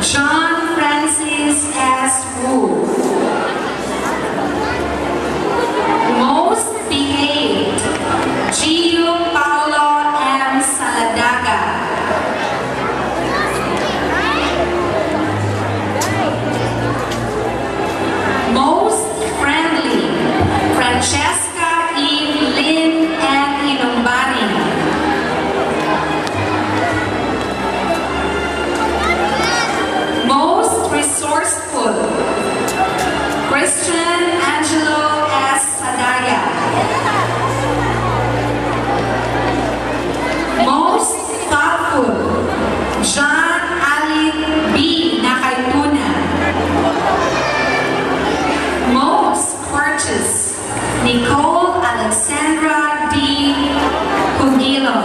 John Francis S. Wu. Most behaved, Gio Paulo M. Saladaga. Most friendly, Francesca Eve Lynn and Inumbani. Most resourceful, Christian Angelo S. Sadaya. Most thoughtful, John Ali B. Nakaituna. Most courteous, Nicole Alexandra D. Hugilo.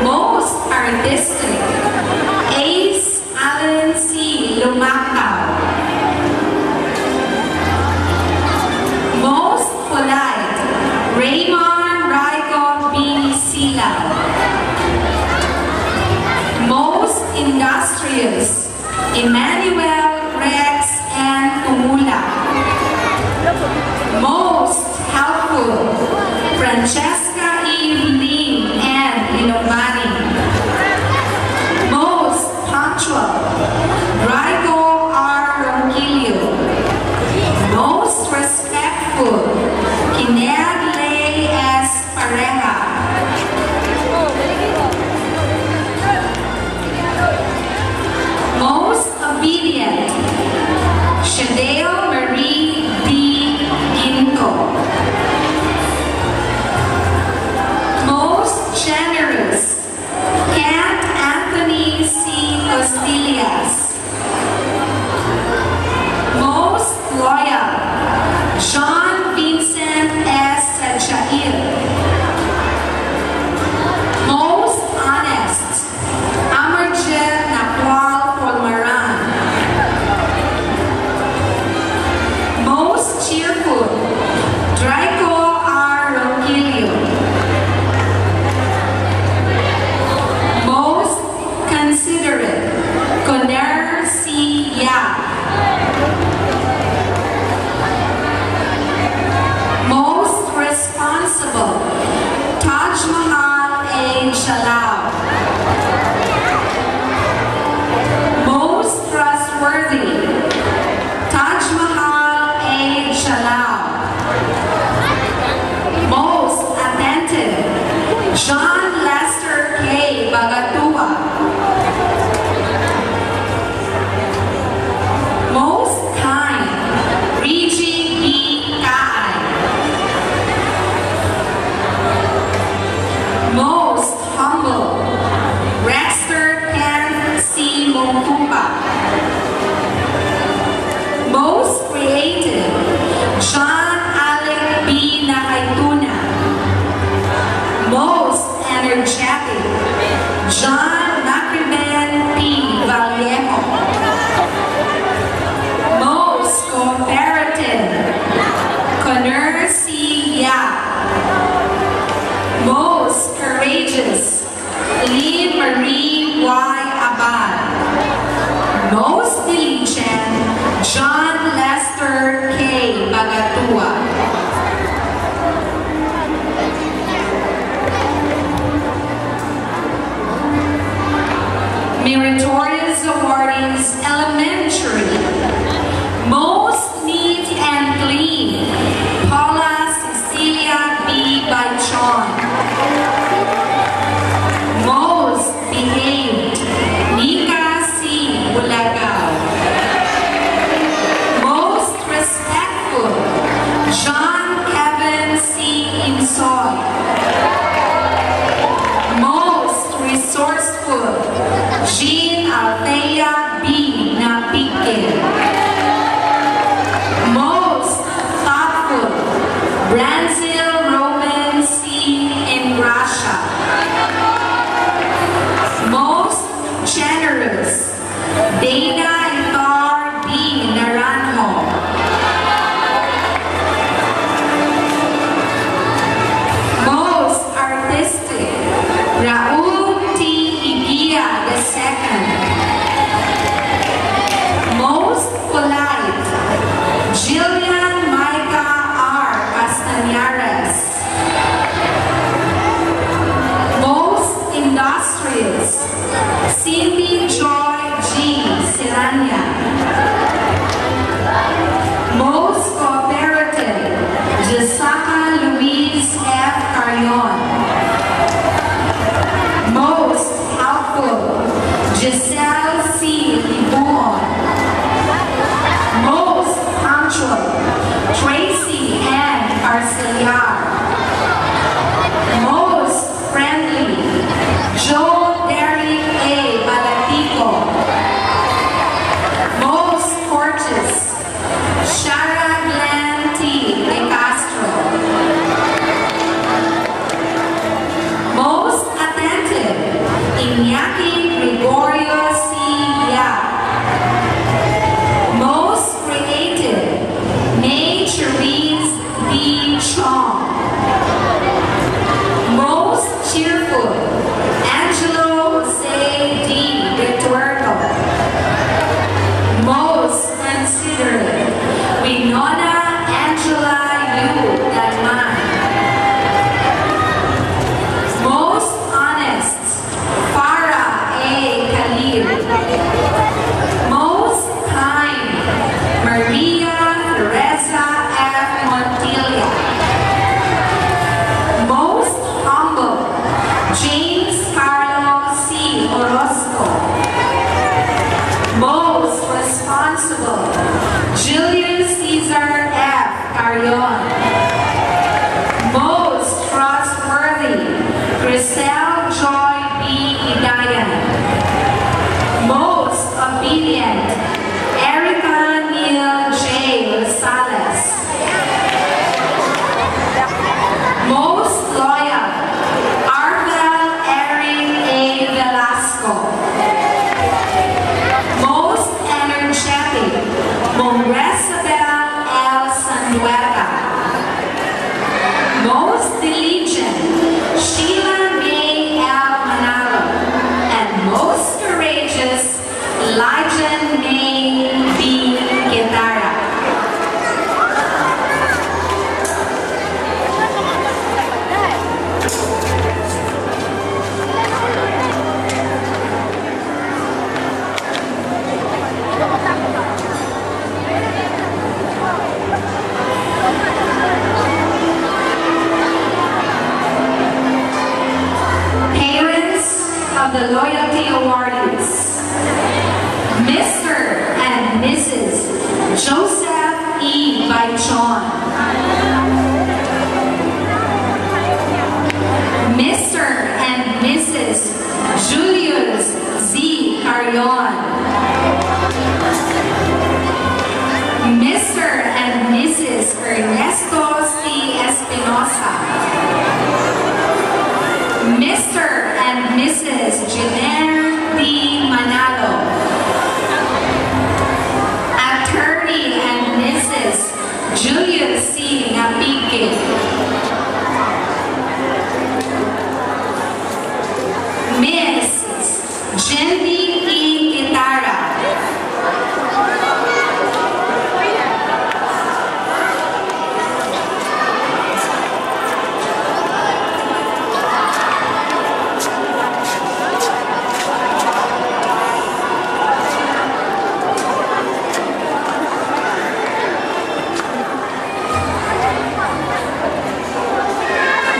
Most artistic, Ace Allen C. Lumacao. Most polite, Raymond Raico B. Sila. Most industrious, Emmanuel Rex and Tumula. Most helpful, Francesca Eve Lim and Inomani. Most punctual, Raico R. Ronquillo. Most respectful, Kineg Ley S. Pareja. Most obedient, Shadeo Marie D. Ginto. Most generous, Kent Anthony C. Costillas. Most loyal, John Vincent S. Sachail. Most honest, Amarjit Nakwal Polmaran. Most cheerful, Draco R. Ronquillo. Most considerate, Conner C. Yap. Most responsible, Taj Mahal A. Jalal. Most trustworthy, Taj Mahal A. Jalal. Most attentive, John Lester K. Bagatua. Most kind, Rigi B. Kaay. Most humble, Rexter Ken C. Mongkupa. Most creative, John Alec B. Nakaituna. Most energetic, John Macriben P. Vallejo. Most cooperative, Conner C. Yap. Most courageous, Lee Marie Y. Abad. Most diligent, John Lester K. Bagatua. Meritorious awardees, elementary. Most neat and clean, Paula Cecilia B. Baichon. Most behaved, Nika C. Bulagao. Most respectful, John Kevin C. Insoy. Most resourceful, Jean Althea B. Napique. Most thoughtful, Branzil Roman C. Mr. and Mrs. Joseph E. Baichon. Mr. and Mrs. Julius Z. Carion. Mr. and Mrs. Ernesto C. Espinosa. Mr. and Mrs. Jenner D. Manalo. Attorney and Mrs. Julius C. Napique. Miss Jenny E. Guitarra.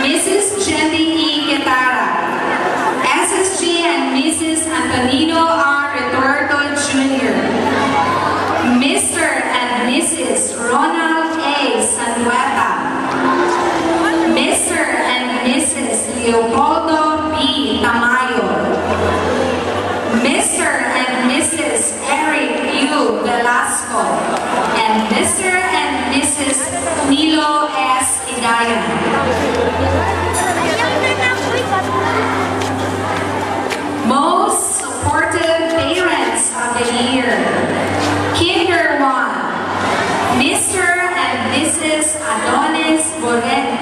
Mrs. Jenny E. Guitarra. SSG and Mrs. Antonino R. Retorto Jr. Mr. and Mrs. Ronald A. Sanueta. Mr. and Mrs. Leopoldo B. Tamayo. Mr. and Mrs. Eric U. Velasco. And Mr. and Mrs. Nilo S. Hidayan. Most supportive parents of the year. Kinder 1, Mr. and Mrs. Adonis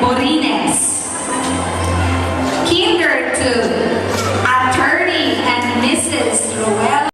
Borines. Kinder 2, Attorney and Mrs. Roel